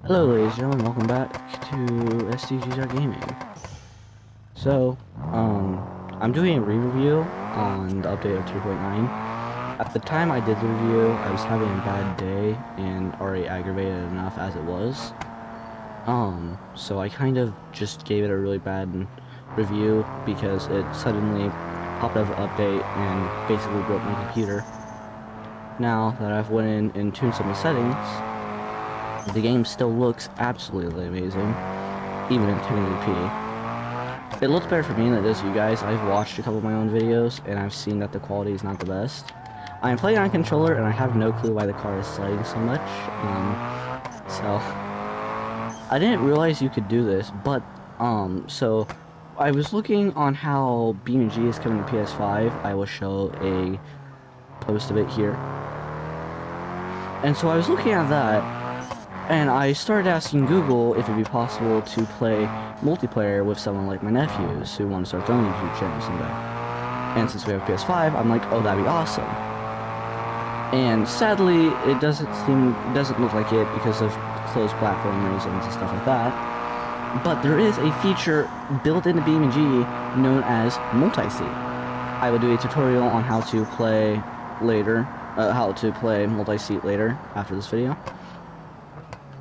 Hello ladies and gentlemen, welcome back to STG.gaming. So, I'm doing a re-review on the update of 2.9. At the time I did the review, I was having a bad day and already aggravated enough as it was. So I kind of just gave it a really bad review because it suddenly popped up an update and basically broke my computer. Now that I've went in and tuned some of the settings, the game still looks absolutely amazing, even in 1080p. It looks better for me than it does you guys. I've watched a couple of my own videos, and I've seen that the quality is not the best. I'm playing on a controller, and I have no clue why the car is sliding so much. So I didn't realize you could do this, but, so I was looking on how BeamNG is coming to PS5. I will show a post of it here. And so I was looking at that, and I started asking Google if it'd be possible to play multiplayer with someone like my nephews who want to start their own YouTube channel someday. And since we have PS5, I'm like, oh, that'd be awesome. And sadly, it doesn't look like it because of closed platform reasons and stuff like that. But there is a feature built into BeamNG known as multi-seat. I will do a tutorial on how to play later, multi-seat later after this video.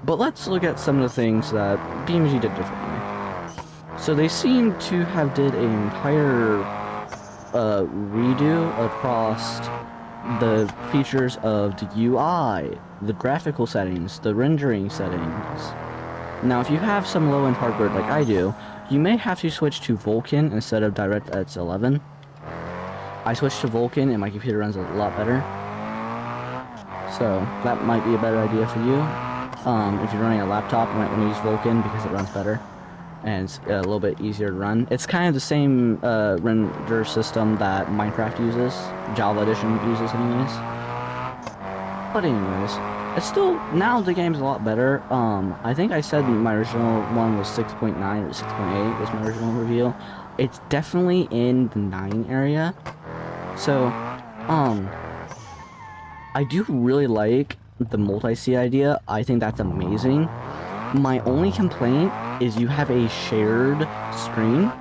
But let's look at some of the things that BeamNG did differently. So they seem to have did an entire redo across the features of the UI, the graphical settings, the rendering settings. Now if you have some low-end hardware like I do, you may have to switch to Vulkan instead of DirectX 11. I switched to Vulkan and my computer runs a lot better. So that might be a better idea for you. If you're running a laptop, you might want to use Vulkan because it runs better and it's a little bit easier to run. It's kind of the same render system that Minecraft uses, Java Edition uses anyways. But anyways, it's still, now the game's a lot better. I think I said my original one was 6.9 or 6.8 was my original review. It's definitely in the 9 area. So, I do really like the multi-seat idea. I think that's amazing. My only complaint is you have a shared screen,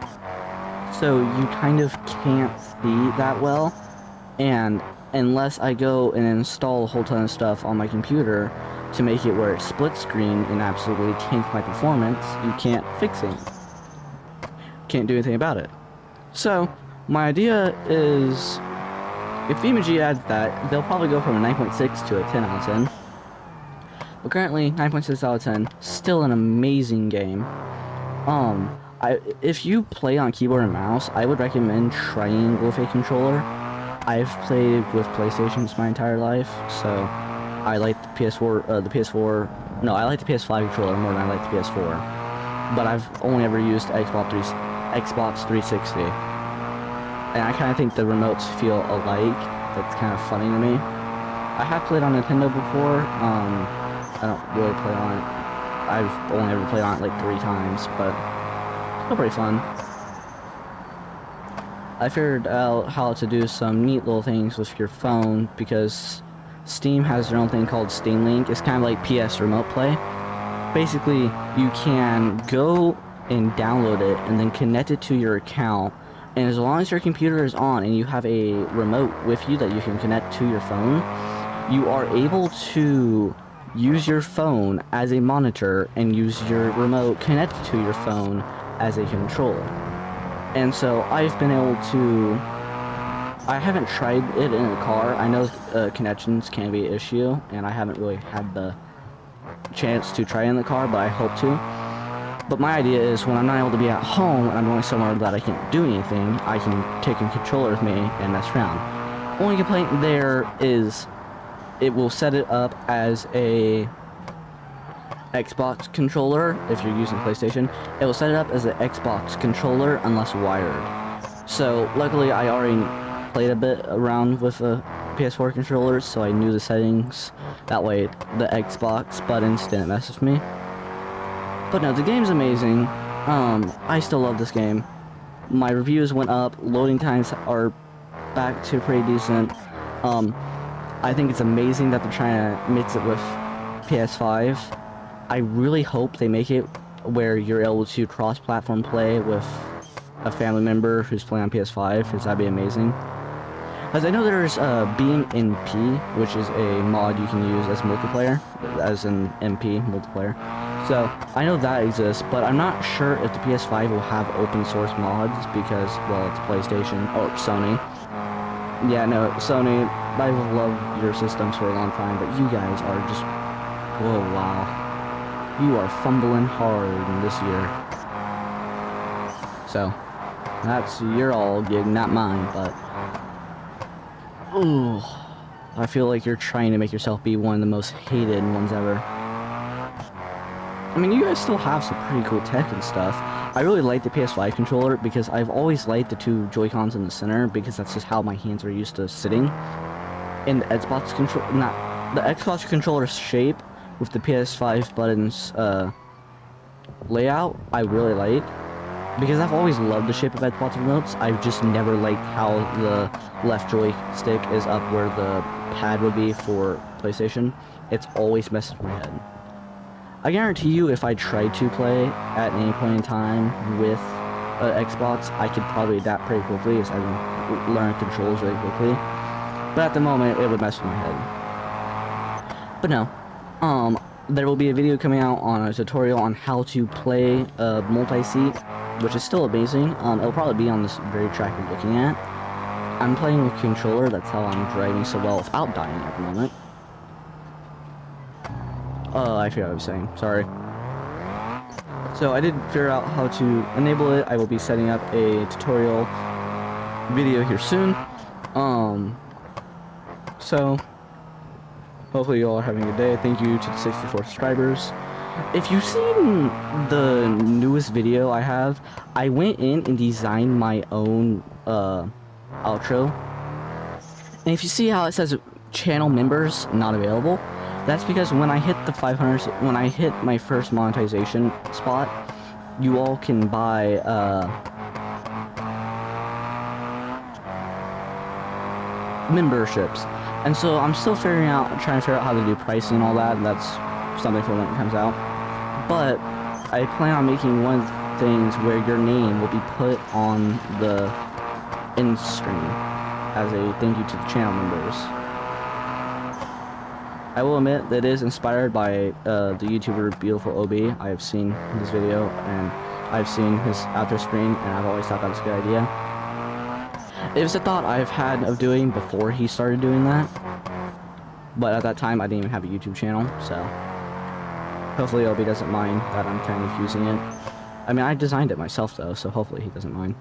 so you kind of can't see that well, and unless I go and install a whole ton of stuff on my computer to make it where it's split screen and absolutely tank my performance, you can't fix it. Can't do anything about it. So my idea is, if BeamNG adds that, they'll probably go from a 9.6 to a 10 out of 10. But currently, 9.6 out of 10, still an amazing game. If you play on keyboard and mouse, I would recommend trying with a controller. I've played with PlayStations my entire life, so I like the PS4, I like the PS5 controller more than I like the PS4. But I've only ever used Xbox 360. And I kind of think the remotes feel alike. That's kind of funny to me. I have played on Nintendo before. I don't really play on it. I've only ever played on it like 3 times, but it's still pretty fun. I figured out how to do some neat little things with your phone because Steam has their own thing called Steam Link. It's kind of like PS Remote Play. Basically, you can go and download it and then connect it to your account. And as long as your computer is on and you have a remote with you that you can connect to your phone, you are able to use your phone as a monitor and use your remote connected to your phone as a controller. And so I've been able to, I haven't tried it in a car. I know connections can be an issue, and I haven't really had the chance to try it in the car, but I hope to. But my idea is when I'm not able to be at home and I'm going somewhere that I can't do anything, I can take a controller with me and mess around. Only complaint there is it will set it up as a Xbox controller. If you're using PlayStation, it will set it up as an Xbox controller unless wired. So luckily I already played a bit around with a PS4 controllers, so I knew the settings. That way the Xbox buttons didn't mess with me. But no, the game's amazing. I still love this game. My reviews went up, loading times are back to pretty decent. I think it's amazing that they're trying to mix it with PS5. I really hope they make it where you're able to cross-platform play with a family member who's playing on PS5, because that'd be amazing. As I know there's BeamNG, which is a mod you can use as multiplayer, as an MP multiplayer. So I know that exists, but I'm not sure if the PS5 will have open source mods because, well, it's PlayStation or Sony. Yeah, no, Sony, I've loved your systems for a long time, but you guys are just, whoa, wow. You are fumbling hard this year. So, that's your all gig, not mine, but... Ooh, I feel like you're trying to make yourself be one of the most hated ones ever. I mean, you guys still have some pretty cool tech and stuff. I really like the PS5 controller because I've always liked the two Joy-Cons in the center because that's just how my hands are used to sitting. And the Xbox control, not the Xbox controller's shape with the PS5 buttons layout, I really like. Because I've always loved the shape of Xbox remotes, I've just never liked how the left joystick is up where the pad would be for PlayStation. It's always messed with my head. I guarantee you if I tried to play at any point in time with Xbox, I could probably adapt pretty quickly as I can learn controls really quickly. But at the moment, it would mess with my head. But no, there will be a video coming out on a tutorial on how to play multi-seat, which is still amazing. It'll probably be on this very track you're looking at. I'm playing with controller, that's how I'm driving so well without dying at the moment. I forgot what I was saying, sorry. So I did figure out how to enable it. I will be setting up a tutorial video here soon. So hopefully you all are having a good day. Thank you to the 64 subscribers. If you've seen the newest video I have, I went in and designed my own outro. And if you see how it says channel members not available, that's because when I hit the 500, when I hit my first monetization spot, you all can buy memberships. And so I'm still trying to figure out how to do pricing and all that, and that's something for when it comes out. But I plan on making one of the things where your name will be put on the end screen as a thank you to the channel members. I will admit that it is inspired by the YouTuber Beautiful OB. I have seen his video and I've seen his outro screen, and I've always thought that was a good idea. It was a thought I've had of doing before he started doing that, but at that time I didn't even have a YouTube channel, so hopefully OB doesn't mind that I'm kind of using it. I mean, I designed it myself though, so hopefully he doesn't mind.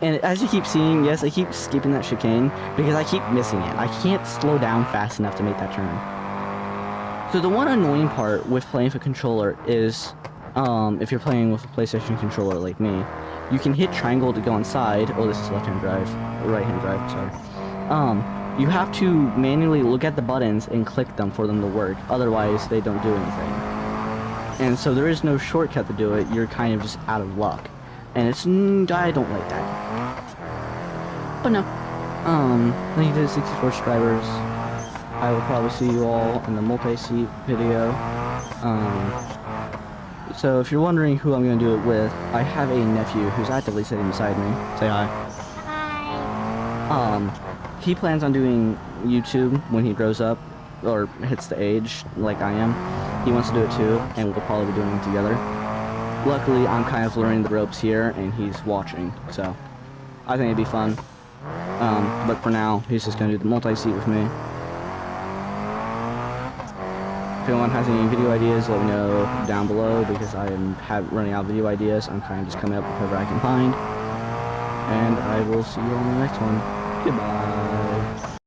And as you keep seeing, yes, I keep skipping that chicane because I keep missing it. I can't slow down fast enough to make that turn. So the one annoying part with playing with a controller is, if you're playing with a PlayStation controller like me, you can hit triangle to go inside. Oh, this is left-hand drive, right-hand drive, sorry. You have to manually look at the buttons and click them for them to work. Otherwise, they don't do anything. And so there is no shortcut to do it. You're kind of just out of luck. And it's, I don't like that. But no. Thank you to the 64 subscribers. I will probably see you all in the multi-seat video. So if you're wondering who I'm going to do it with, I have a nephew who's actively sitting beside me. Say hi. Hi. He plans on doing YouTube when he grows up, or hits the age like I am. He wants to do it too, and we'll probably be doing it together. Luckily, I'm kind of learning the ropes here, and he's watching, so I think it'd be fun. But for now, he's just going to do the multi-seat with me. If anyone has any video ideas, let me know down below, because I am running out of video ideas. I'm kind of just coming up with whatever I can find. And I will see you on the next one. Goodbye.